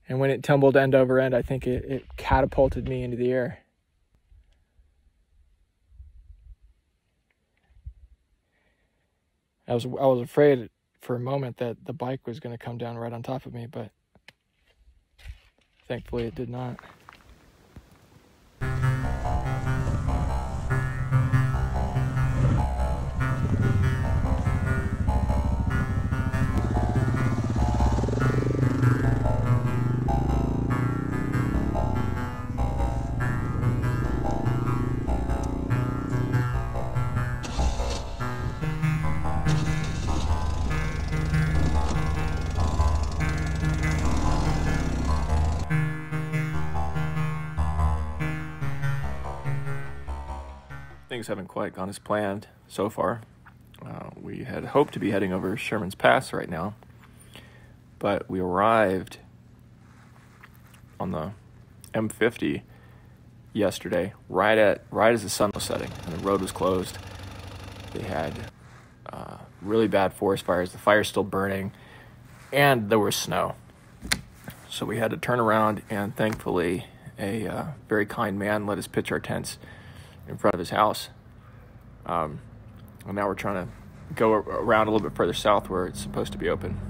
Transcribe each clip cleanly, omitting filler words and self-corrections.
And when it tumbled end over end, I think it catapulted me into the air. I was afraid for a moment that the bike was going to come down right on top of me, but thankfully it did not. Things haven't quite gone as planned so far. We had hoped to be heading over Sherman's Pass right now, but we arrived on the M50 yesterday right as the sun was setting and the road was closed. They had really bad forest fires. The fire's still burning, and there was snow. So we had to turn around, and thankfully a very kind man let us pitch our tents in front of his house. And now we're trying to go around a little bit further south where it's supposed to be open.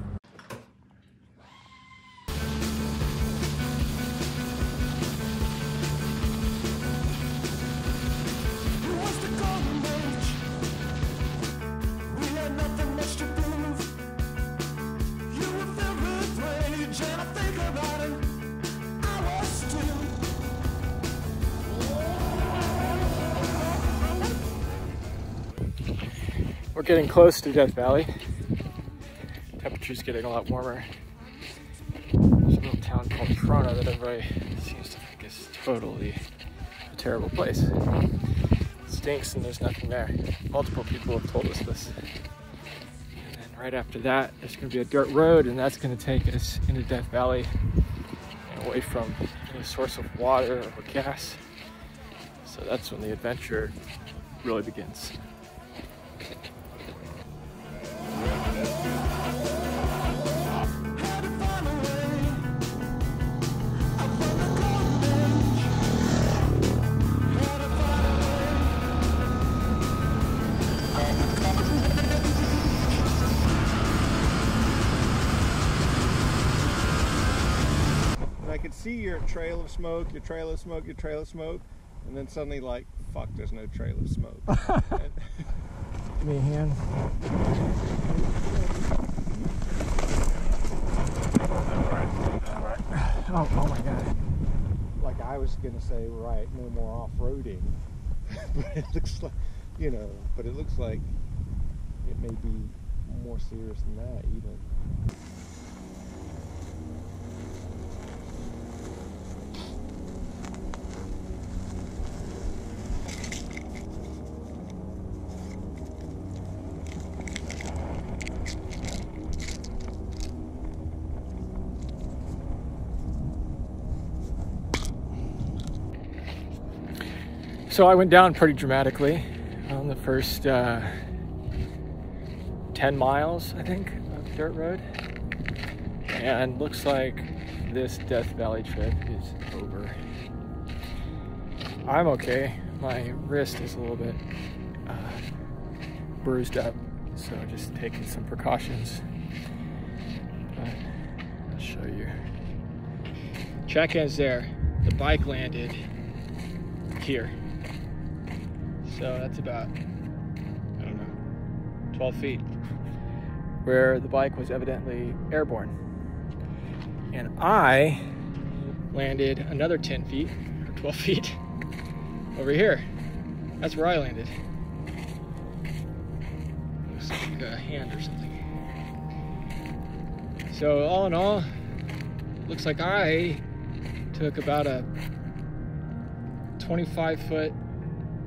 We're getting close to Death Valley. Temperature's getting a lot warmer. There's a little town called Corona that everybody seems to think is totally a terrible place. It stinks and there's nothing there. Multiple people have told us this. And then right after that, there's going to be a dirt road, and that's going to take us into Death Valley and away from any source of water or gas. So that's when the adventure really begins. I could see your trail of smoke, your trail of smoke, your trail of smoke, and then suddenly like, fuck, there's no trail of smoke. Give me a hand. All right. Oh my God. Like I was gonna say, right, no more off-roading. But it looks like, you know, but it looks like it may be more serious than that even. So I went down pretty dramatically on the first 10 miles, I think, of dirt road. And looks like this Death Valley trip is over. I'm okay. My wrist is a little bit bruised up, so just taking some precautions. But I'll show you. Check-in's there. The bike landed here. So that's about, I don't know, 12 feet, where the bike was evidently airborne. And I landed another 10 feet, or 12 feet, over here. That's where I landed. Looks like a hand or something. So all in all, looks like I took about a 25-foot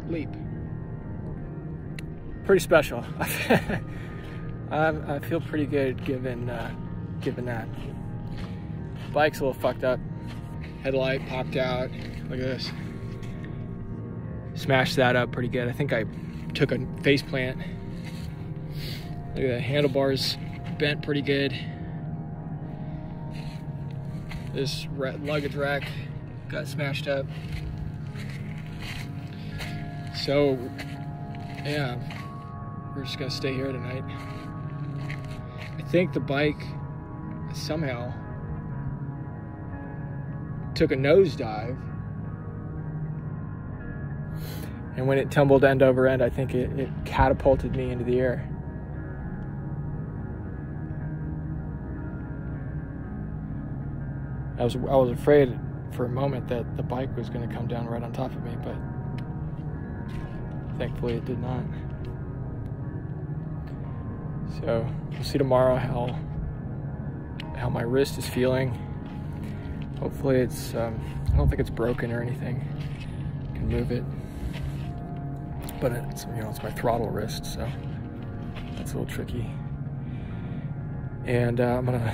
leap. Pretty special. I feel pretty good given that. Bike's a little fucked up. Headlight popped out. Look at this. Smashed that up pretty good. I think I took a face plant. Look at the handlebars bent pretty good. This luggage rack got smashed up. So, yeah, we're just gonna stay here tonight. I think the bike somehow took a nosedive, and when it tumbled end over end, I think it catapulted me into the air. I was afraid for a moment that the bike was going to come down right on top of me, but thankfully it did not. So we'll see tomorrow how my wrist is feeling. Hopefully it's I don't think it's broken or anything. I can move it, but it's, you know, it's my throttle wrist, so that's a little tricky. And I'm gonna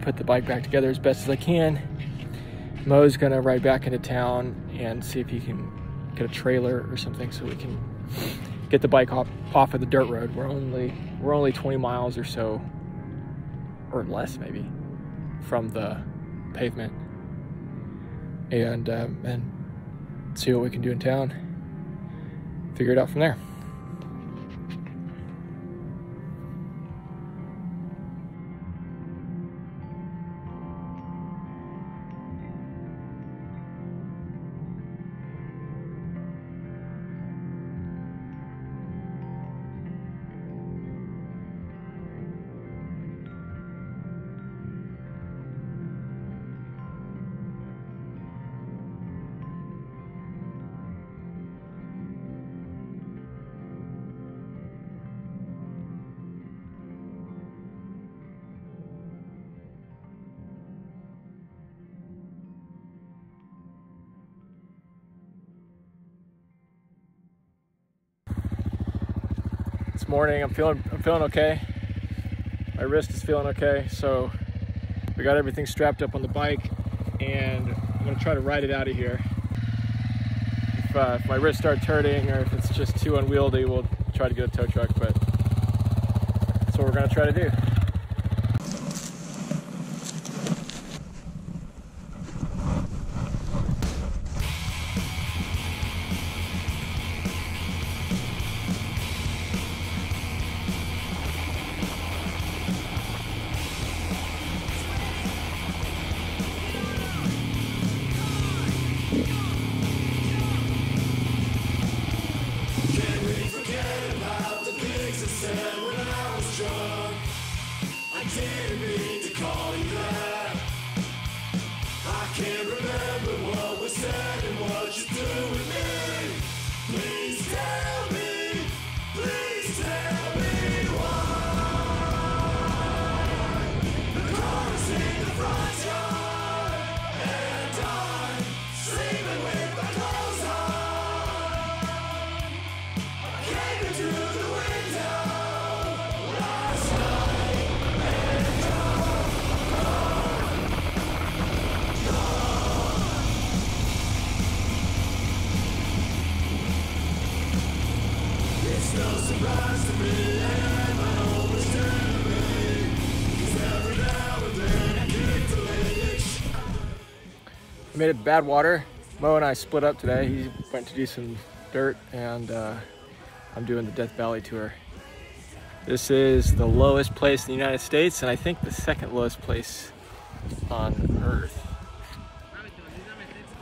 put the bike back together as best as I can. Mo's gonna ride back into town and see if he can get a trailer or something so we can get the bike off of the dirt road. We're only 20 miles or so, or less maybe, from the pavement, and see what we can do in town. Figure it out from there. This morning I'm feeling okay. My wrist is feeling okay, so we got everything strapped up on the bike, and I'm gonna try to ride it out of here. If my wrist starts hurting or if it's just too unwieldy, we'll try to get a tow truck, but that's what we're gonna try to do. We made it bad water. Mo and I split up today. He went to do some dirt, and I'm doing the Death Valley tour. This is the lowest place in the United States, and I think the second lowest place on Earth.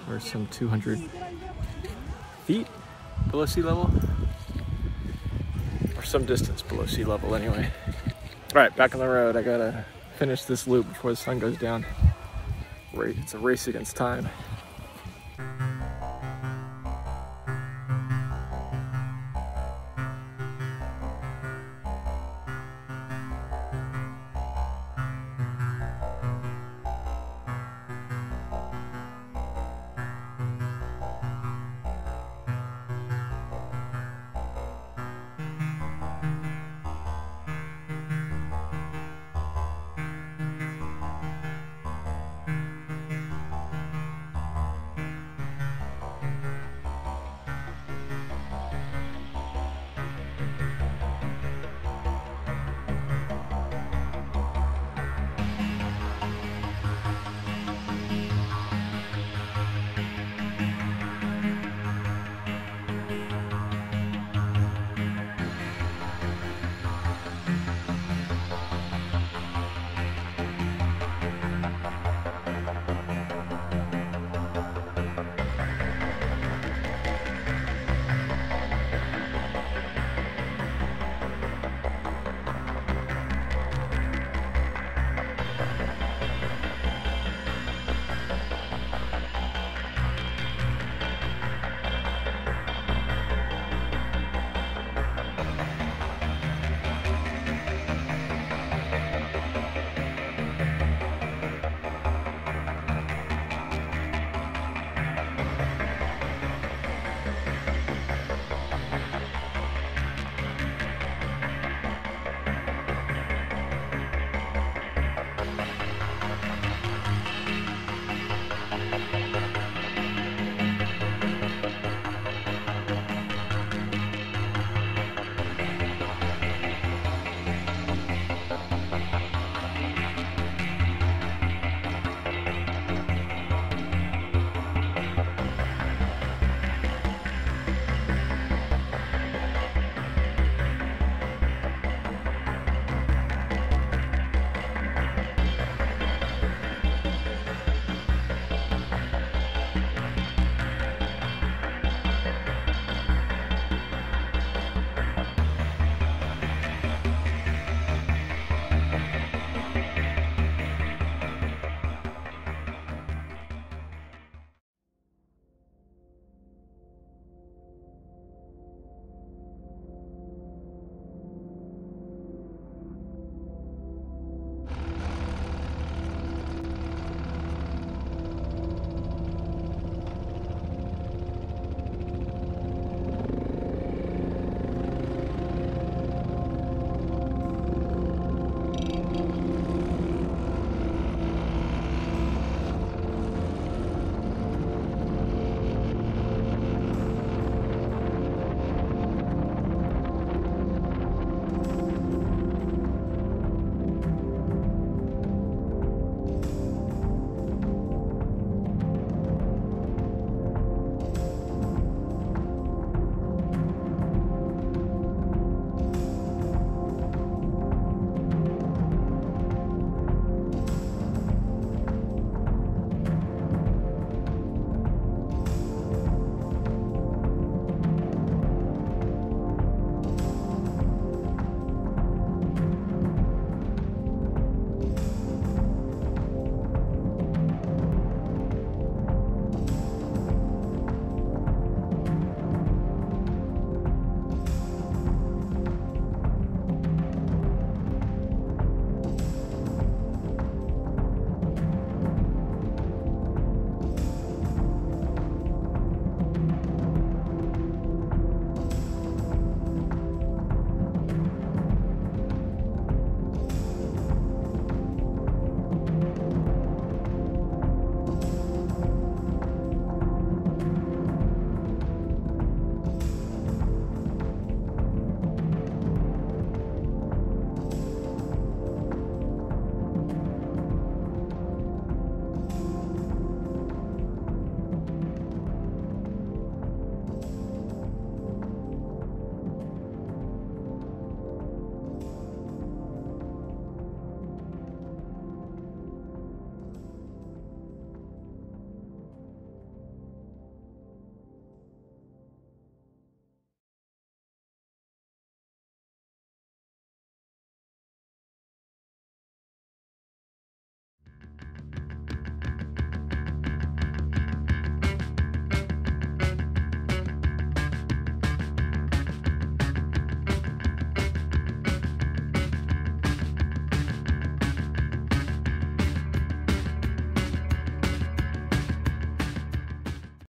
We're some 200 feet below sea level, or some distance below sea level anyway. All right, back on the road. I gotta finish this loop before the sun goes down. It's a race against time.